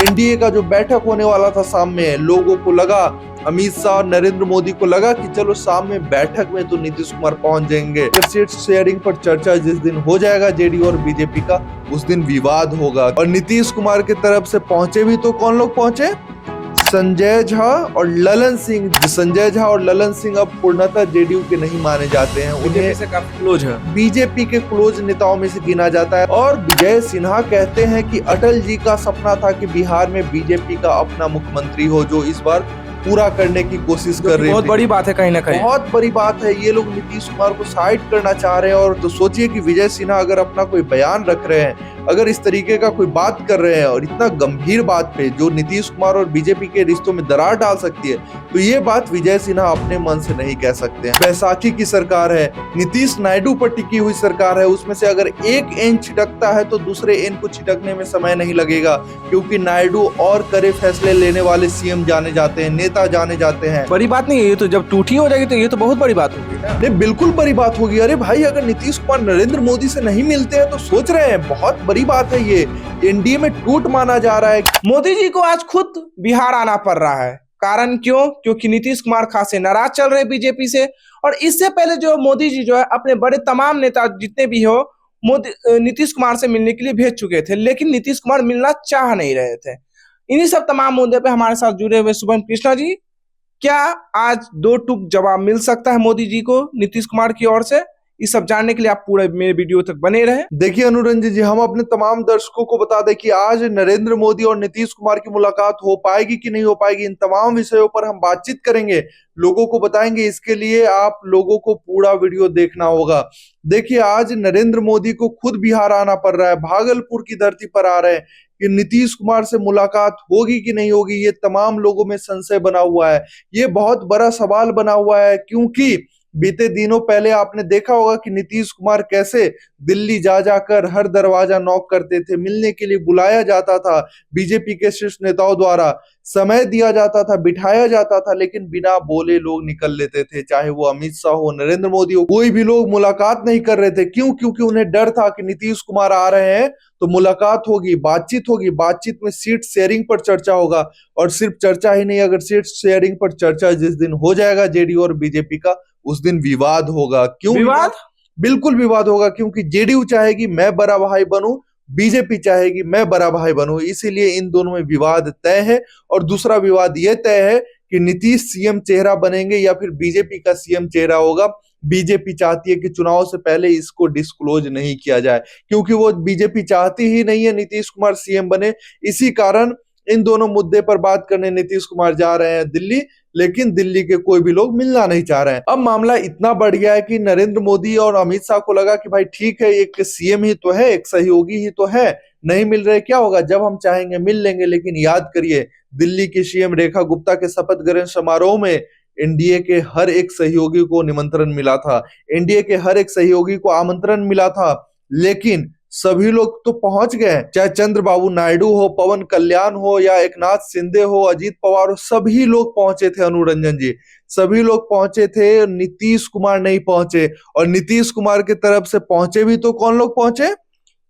NDA का जो बैठक होने वाला था शाम में, लोगों को लगा, अमित शाह और नरेंद्र मोदी को लगा कि चलो शाम में बैठक में तो नीतीश कुमार पहुंच जाएंगे। सीट शेयरिंग पर चर्चा जिस दिन हो जाएगा जेडीयू और बीजेपी का, उस दिन विवाद होगा। और नीतीश कुमार की तरफ से पहुंचे भी तो कौन लोग पहुंचे? संजय झा और ललन सिंह। संजय झा और ललन सिंह अब पूर्णतः जेडीयू के नहीं माने जाते हैं, उन्हें से काफी क्लोज है, बीजेपी के क्लोज नेताओं में से गिना जाता है। और विजय सिन्हा कहते हैं कि अटल जी का सपना था कि बिहार में बीजेपी का अपना मुख्यमंत्री हो, जो इस बार पूरा करने की कोशिश कर रहे हैं। बहुत बड़ी बात है, कहीं ना कहीं बहुत बड़ी बात है। ये लोग नीतीश कुमार को साइड करना चाह रहे हैं। और तो सोचिए कि विजय सिन्हा अगर अपना कोई बयान रख रहे हैं, अगर इस तरीके का कोई बात कर रहे हैं और इतना गंभीर बात पे जो नीतीश कुमार और बीजेपी के रिश्तों में दरार डाल सकती है, तो ये बात विजय सिन्हा अपने मन से नहीं कह सकते हैं। बैसाखी की सरकार है, नीतीश नायडू पर टिकी हुई सरकार है, उसमें से अगर एक एन छिटकता है तो दूसरे एन को छिटकने में समय नहीं लगेगा, क्योंकि नायडू और कड़े फैसले लेने वाले सीएम जाने जाते हैं, नेता जाने जाते हैं। बड़ी बात नहीं है, ये तो जब टूटी हो जाएगी तो ये तो बहुत बड़ी बात होगी ना। नहीं, बिल्कुल बड़ी बात होगी। अरे भाई, अगर नीतीश कुमार नरेंद्र मोदी से नहीं मिलते हैं तो सोच रहे हैं, बहुत बड़ी बात है। ये एनडीए में टूट माना जा रहा है। मोदी जी को आज खुद बिहार आना पड़ रहा है। कारण क्यों? क्योंकि नीतीश कुमार खासे नाराज चल रहे बीजेपी से। और इससे पहले जो मोदी जी जो है अपने बड़े तमाम नेता जितने भी हो नीतीश कुमार से मिलने के लिए भेज चुके थे, लेकिन नीतीश कुमार मिलना चाह नहीं रहे थे। इन्हीं सब तमाम मुद्दे पे हमारे साथ जुड़े हुए शुभम कृष्णा जी, क्या आज दो टूक जवाब मिल सकता है मोदी जी को नीतीश कुमार की ओर से? इस सब जानने के लिए आप पूरे मेरे वीडियो तक बने रहे। देखिए अनुरंजन जी, हम अपने तमाम दर्शकों को बता दें कि आज नरेंद्र मोदी और नीतीश कुमार की मुलाकात हो पाएगी कि नहीं हो पाएगी, इन तमाम विषयों पर हम बातचीत करेंगे, लोगों को बताएंगे। इसके लिए आप लोगों को पूरा वीडियो देखना होगा। देखिए, आज नरेंद्र मोदी को खुद बिहार आना पड़ रहा है, भागलपुर की धरती पर आ रहे हैं कि नीतीश कुमार से मुलाकात होगी कि नहीं होगी। ये तमाम लोगों में संशय बना हुआ है, ये बहुत बड़ा सवाल बना हुआ है, क्योंकि बीते दिनों पहले आपने देखा होगा कि नीतीश कुमार कैसे दिल्ली जा जाकर हर दरवाजा नॉक करते थे, मिलने के लिए बुलाया जाता था, बीजेपी के शीर्ष नेताओं द्वारा समय दिया जाता था, बिठाया जाता था, लेकिन बिना बोले लोग निकल लेते थे। चाहे वो अमित शाह हो, नरेंद्र मोदी हो, कोई भी लोग मुलाकात नहीं कर रहे थे। क्यों? क्योंकि उन्हें डर था कि नीतीश कुमार आ रहे हैं तो मुलाकात होगी, बातचीत होगी, बातचीत में सीट शेयरिंग पर चर्चा होगा। और सिर्फ चर्चा ही नहीं, अगर सीट शेयरिंग पर चर्चा जिस दिन हो जाएगा जेडीयू और बीजेपी का, उस दिन विवाद होगा। क्यों विवाद? बिल्कुल विवाद होगा, क्योंकि जेडीयू चाहेगी मैं बड़ा भाई बनूं, बीजेपी चाहेगी मैं बड़ा भाई बनूं, इसीलिए इन दोनों में विवाद तय है। और दूसरा विवाद यह तय है कि नीतीश सीएम चेहरा बनेंगे या फिर बीजेपी का सीएम चेहरा होगा। बीजेपी चाहती है कि चुनाव से पहले इसको डिस्क्लोज नहीं किया जाए, क्योंकि वो बीजेपी चाहती ही नहीं है नीतीश कुमार सीएम बने। इसी कारण इन दोनों मुद्दे पर बात करने नीतीश कुमार जा रहे हैं दिल्ली, लेकिन दिल्ली के कोई भी लोग मिलना नहीं चाह रहे हैं। अब मामला इतना बढ़ गया है कि नरेंद्र मोदी और अमित शाह को लगा कि भाई ठीक है, एक सीएम ही तो है, एक सहयोगी ही तो है, नहीं मिल रहे क्या होगा, जब हम चाहेंगे मिल लेंगे। लेकिन याद करिए, दिल्ली की सीएम रेखा गुप्ता के शपथ ग्रहण समारोह में एनडीए के हर एक सहयोगी को निमंत्रण मिला था, एनडीए के हर एक सहयोगी को आमंत्रण मिला था, लेकिन सभी लोग तो पहुंच गए। चाहे चंद्रबाबू नायडू हो, पवन कल्याण हो, या एकनाथ शिंदे हो, अजीत पवार हो, सभी लोग पहुंचे थे। अनुरंजन जी, सभी लोग पहुंचे थे, नीतीश कुमार नहीं पहुंचे। और नीतीश कुमार की तरफ से पहुंचे भी तो कौन लोग पहुंचे?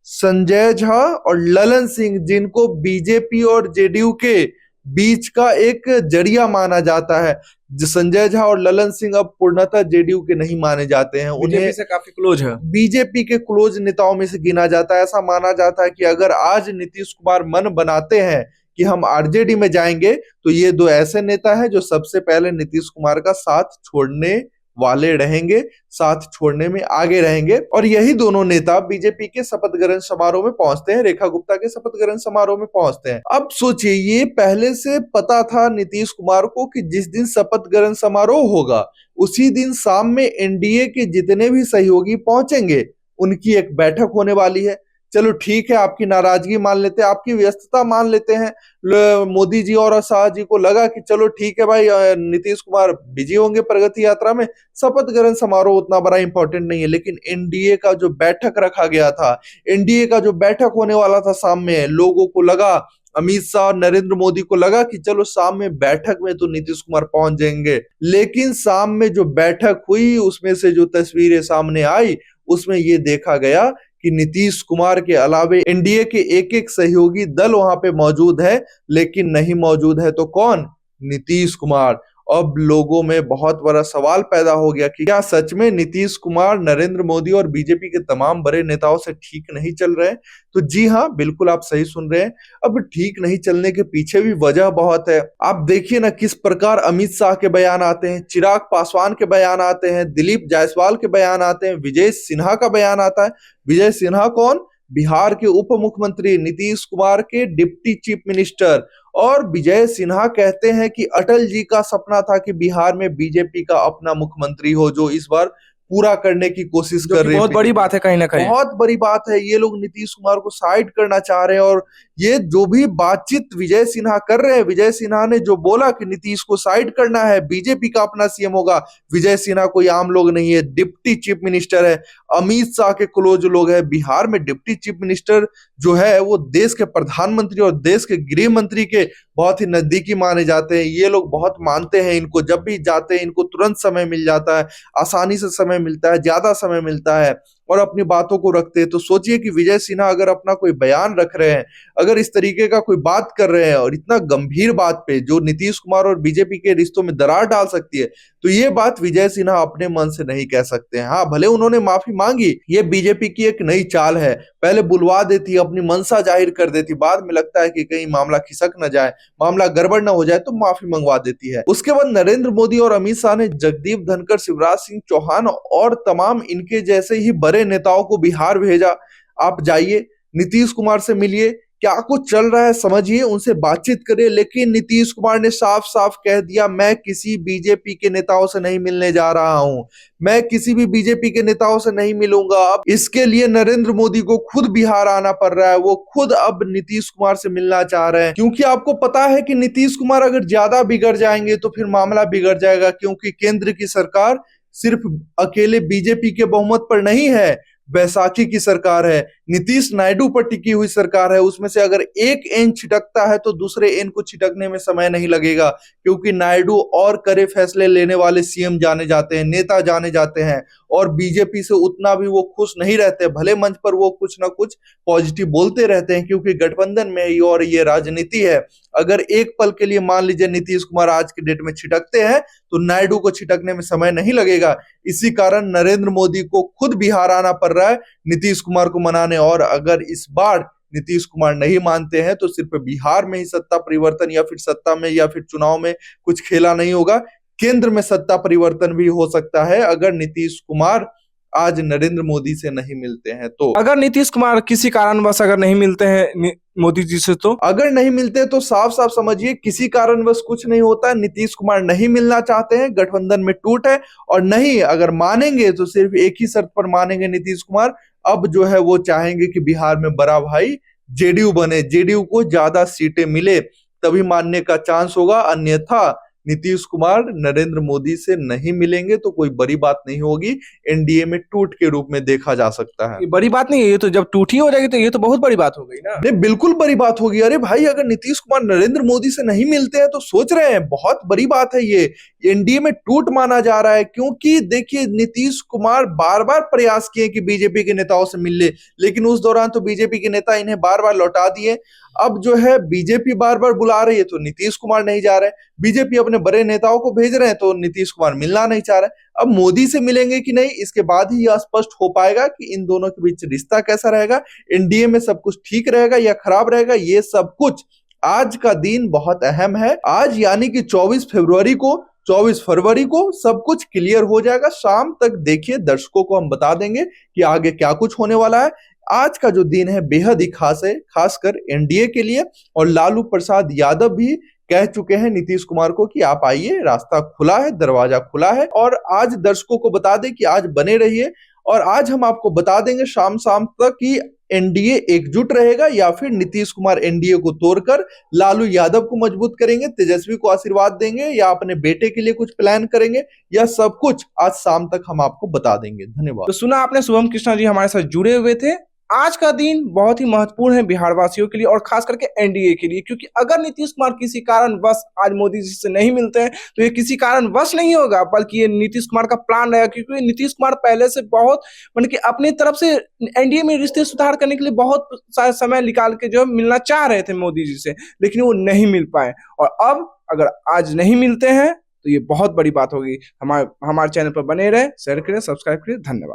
संजय झा और ललन सिंह, जिनको बीजेपी और जेडीयू के बीच का एक जरिया माना जाता है। संजय झा और ललन सिंह अब पूर्णतः जेडीयू के नहीं माने जाते हैं, उन्हें से काफी क्लोज है, बीजेपी के क्लोज नेताओं में से गिना जाता है। ऐसा माना जाता है कि अगर आज नीतीश कुमार मन बनाते हैं कि हम आरजेडी में जाएंगे, तो ये दो ऐसे नेता हैं जो सबसे पहले नीतीश कुमार का साथ छोड़ने वाले रहेंगे, साथ छोड़ने में आगे रहेंगे। और यही दोनों नेता बीजेपी के शपथ ग्रहण समारोह में पहुंचते हैं, रेखा गुप्ता के शपथ ग्रहण समारोह में पहुंचते हैं। अब सोचिए, ये पहले से पता था नीतीश कुमार को कि जिस दिन शपथ ग्रहण समारोह होगा, उसी दिन शाम में एनडीए के जितने भी सहयोगी पहुंचेंगे, उनकी एक बैठक होने वाली है। चलो ठीक है, आपकी नाराजगी मान लेते हैं, आपकी व्यस्तता मान लेते हैं। मोदी जी और शाह जी को लगा कि चलो ठीक है भाई, नीतीश कुमार बिजी होंगे प्रगति यात्रा में, शपथ ग्रहण समारोह उतना बड़ा इंपॉर्टेंट नहीं है। लेकिन एनडीए का जो बैठक रखा गया था, एनडीए का जो बैठक होने वाला था शाम में, लोगों को लगा, अमित शाह और नरेंद्र मोदी को लगा कि चलो शाम में बैठक में तो नीतीश कुमार पहुंच जाएंगे। लेकिन शाम में जो बैठक हुई, उसमें से जो तस्वीरें सामने आई, उसमें ये देखा गया कि कि नीतीश कुमार के अलावे एनडीए के एक एक सहयोगी दल वहां पे मौजूद है, लेकिन नहीं मौजूद है तो कौन? नीतीश कुमार। अब लोगों में बहुत बड़ा सवाल पैदा हो गया कि क्या सच में नीतीश कुमार नरेंद्र मोदी और बीजेपी के तमाम बड़े नेताओं से ठीक नहीं चल रहे हैं? तो जी हाँ, बिल्कुल आप सही सुन रहे हैं। अब ठीक नहीं चलने के पीछे भी वजह बहुत है। आप देखिए ना किस प्रकार अमित शाह के बयान आते हैं, चिराग पासवान के बयान आते हैं, दिलीप जायसवाल के बयान आते हैं, विजय सिन्हा का बयान आता है। विजय सिन्हा कौन? बिहार के उप मुख्यमंत्री, नीतीश कुमार के डिप्टी चीफ मिनिस्टर। और विजय सिन्हा कहते हैं कि अटल जी का सपना था कि बिहार में बीजेपी का अपना मुख्यमंत्री हो, जो इस बार पूरा करने की कोशिश कर रहे हैं। बहुत बड़ी बात है, कहीं ना कहीं बहुत बड़ी बात है। ये लोग नीतीश कुमार को साइड करना चाह रहे हैं और ये जो भी बातचीत विजय सिन्हा कर रहे हैं, विजय सिन्हा ने जो बोला कि नीतीश को साइड करना है, बीजेपी का अपना सीएम होगा। विजय सिन्हा कोई आम लोग नहीं है, डिप्टी चीफ मिनिस्टर है, अमित शाह के क्लोज लोग हैं। बिहार में डिप्टी चीफ मिनिस्टर जो है वो देश के प्रधानमंत्री और देश के गृह मंत्री के बहुत ही नजदीकी माने जाते हैं। ये लोग बहुत मानते हैं इनको, जब भी जाते हैं इनको तुरंत समय मिल जाता है, आसानी से समय मिलता है, ज्यादा समय मिलता है और अपनी बातों को रखते हैं। तो सोचिए कि विजय सिन्हा अगर अपना कोई बयान रख रहे हैं, अगर इस तरीके का कोई बात कर रहे हैं और इतना गंभीर बात पे जो नीतीश कुमार और बीजेपी के रिश्तों में दरार डाल सकती है, तो ये बात विजय सिन्हा अपने मन से नहीं कह सकते हैं। हाँ, भले उन्होंने माफी मांगी, ये बीजेपी की एक नई चाल है। पहले बुलवा देती, अपनी मनसा जाहिर कर देती, बाद में लगता है कि कहीं मामला खिसक न जाए, मामला गड़बड़ न हो जाए तो माफी मंगवा देती है। उसके बाद नरेंद्र मोदी और अमित शाह ने जगदीप धनखड़, शिवराज सिंह चौहान और तमाम इनके जैसे ही बड़े नेताओं को बिहार भेजा। आप जाइए, नीतीश कुमार से मिलिए, क्या कुछ चल रहा है समझिए, उनसे बातचीत करिए। लेकिन नीतीश कुमार ने साफ साफ कह दिया, मैं किसी बीजेपी के नेताओं से नहीं मिलने जा रहा हूं, मैं किसी भी बीजेपी के नेताओं से नहीं मिलूंगा। अब इसके लिए नरेंद्र मोदी को खुद बिहार आना पड़ रहा है। वो खुद अब नीतीश कुमार से मिलना चाह रहे हैं, क्योंकि आपको पता है कि नीतीश कुमार अगर ज्यादा बिगड़ जाएंगे तो फिर मामला बिगड़ जाएगा, क्योंकि केंद्र की सरकार सिर्फ अकेले बीजेपी के बहुमत पर नहीं है, बैसाखी की सरकार है, नीतीश नायडू पर टिकी हुई सरकार है। उसमें से अगर एक एन छिटकता है तो दूसरे एन को छिटकने में समय नहीं लगेगा, क्योंकि नायडू और कड़े फैसले लेने वाले सीएम जाने जाते हैं, नेता जाने जाते हैं और बीजेपी से उतना भी वो खुश नहीं रहते। भले मंच पर वो कुछ ना कुछ पॉजिटिव बोलते रहते हैं, क्योंकि गठबंधन में ही और ये राजनीति है। अगर एक पल के लिए मान लीजिए नीतीश कुमार आज के डेट में छिटकते हैं तो नायडू को छिटकने में समय नहीं लगेगा। इसी कारण नरेंद्र मोदी को खुद बिहार आना पड़ रहा है नीतीश कुमार को मनाने। और अगर इस बार नीतीश कुमार नहीं मानते हैं तो सिर्फ बिहार में ही सत्ता परिवर्तन या फिर सत्ता में या फिर चुनाव में कुछ खेला नहीं होगा, केंद्र में सत्ता परिवर्तन भी हो सकता है अगर नीतीश कुमार आज नरेंद्र मोदी से नहीं मिलते हैं तो। अगर नीतीश कुमार किसी कारणवश अगर नहीं मिलते हैं मोदी जी से, तो अगर नहीं मिलते तो साफ साफ समझिए किसी कारणवश कुछ नहीं होता है। नीतीश कुमार नहीं मिलना चाहते हैं, गठबंधन में टूट है। और नहीं, अगर मानेंगे तो सिर्फ एक ही शर्त पर मानेंगे नीतीश कुमार। अब जो है वो चाहेंगे कि बिहार में बड़ा भाई जेडीयू बने, जेडीयू को ज्यादा सीटें मिले, तभी मानने का चांस होगा। अन्यथा नीतीश कुमार नरेंद्र मोदी से नहीं मिलेंगे तो कोई बड़ी बात नहीं होगी, एनडीए में टूट के रूप में देखा जा सकता है। ये बड़ी बात नहीं है, ये तो जब टूट ही हो जाएगी तो ये तो बहुत बड़ी बात हो गई ना। नहीं, बिल्कुल बड़ी बात होगी। अरे भाई, अगर नीतीश कुमार नरेंद्र मोदी से नहीं मिलते हैं तो सोच रहे हैं, बहुत बड़ी बात है ये। एनडीए में टूट माना जा रहा है, क्योंकि देखिए नीतीश कुमार बार बार प्रयास किए कि बीजेपी के नेताओं से मिल ले, लेकिन उस दौरान तो बीजेपी के नेता इन्हें बार बार लौटा दिए। अब जो है बीजेपी बार बार बुला रही है तो नीतीश कुमार नहीं जा रहे, बीजेपी अपने बड़े नेताओं को भेज रहे हैं तो नीतीश कुमार मिलना नहीं चाह रहे। अब मोदी से मिलेंगे कि नहीं, इसके बाद ही यह स्पष्ट हो पाएगा कि इन दोनों के बीच रिश्ता कैसा रहेगा, एनडीए में सब कुछ ठीक रहेगा या खराब रहेगा। ये सब कुछ आज का दिन बहुत अहम है। आज यानी कि 24 फरवरी को सब कुछ क्लियर हो जाएगा। शाम तक देखिए, दर्शकों को हम बता देंगे कि आगे क्या कुछ होने वाला है। आज का जो दिन है बेहद ही खास है, खासकर एनडीए के लिए। और लालू प्रसाद यादव भी कह चुके हैं नीतीश कुमार को कि आप आइए, रास्ता खुला है, दरवाजा खुला है। और आज दर्शकों को बता दें कि आज बने रहिए, और आज हम आपको बता देंगे शाम तक कि एनडीए एकजुट रहेगा या फिर नीतीश कुमार एनडीए को तोड़कर लालू यादव को मजबूत करेंगे, तेजस्वी को आशीर्वाद देंगे, या अपने बेटे के लिए कुछ प्लान करेंगे। यह सब कुछ आज शाम तक हम आपको बता देंगे। धन्यवाद। तो सुना आपने, शुभम कृष्णा जी हमारे साथ जुड़े हुए थे। आज का दिन बहुत ही महत्वपूर्ण है बिहार वासियों के लिए और खास करके एनडीए के लिए, क्योंकि अगर नीतीश कुमार किसी कारणवश आज मोदी जी से नहीं मिलते हैं तो ये किसी कारणवश नहीं होगा, बल्कि ये नीतीश कुमार का प्लान रहेगा, क्योंकि नीतीश कुमार पहले से बहुत मतलब कि अपनी तरफ से एनडीए में रिश्ते सुधार करने के लिए बहुत सारा समय निकाल के जो मिलना चाह रहे थे मोदी जी से, लेकिन वो नहीं मिल पाए। और अब अगर आज नहीं मिलते हैं तो ये बहुत बड़ी बात होगी। हमारे चैनल पर बने रहे, शेयर करें, सब्सक्राइब करें। धन्यवाद।